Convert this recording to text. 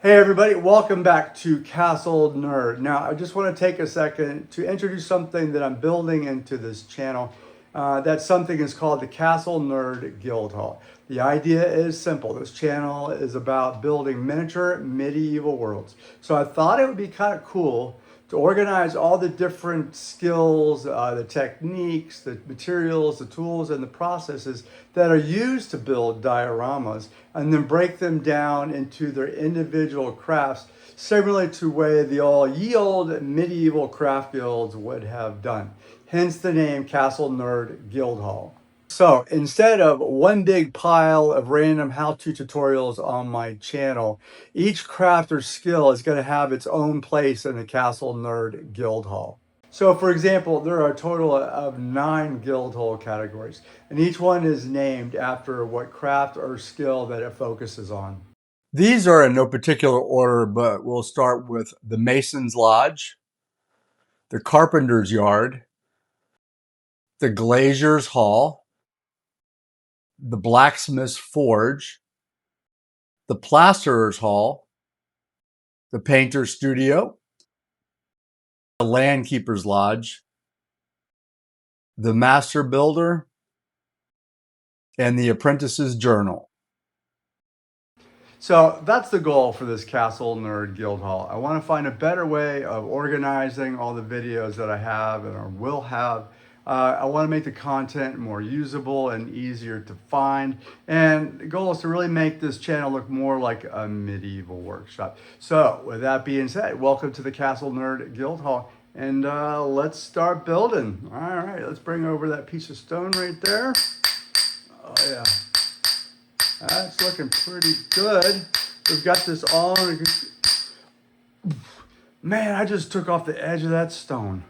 Hey everybody, welcome back to Castle Nerd. Now, I just want to take a second to introduce something that I'm building into this channel. That something is called the Castle Nerd Guildhall. The idea is simple. This channel is about building miniature medieval worlds. So I thought it would be kind of cool to organize all the different skills, the techniques, the materials, the tools, and the processes that are used to build dioramas, and then break them down into their individual crafts, similar to the way the ye old medieval craft guilds would have done. Hence the name Castle Nerd Guildhall. So instead of one big pile of random how-to tutorials on my channel, each craft or skill is going to have its own place in the Castle Nerd Guildhall. So for example, there are a total of 9 Guildhall categories, and each one is named after what craft or skill that it focuses on. These are in no particular order, but we'll start with the Mason's Lodge, the Carpenter's Yard, the Glazier's Hall, the Blacksmith's Forge, the Plasterer's Hall, the Painter's Studio, the Landkeepers Lodge, the Master Builder, and the Apprentice's Journal. So that's the goal for this Castle Nerd Guildhall. I want to find a better way of organizing all the videos that I have and will have. I want to make the content more usable and easier to find. And the goal is to really make this channel look more like a medieval workshop. So with that being said, welcome to the Castle Nerd Guildhall. And let's start building. All right, let's bring over that piece of stone right there. Oh yeah. That's looking pretty good. We've got this on. Man, I just took off the edge of that stone.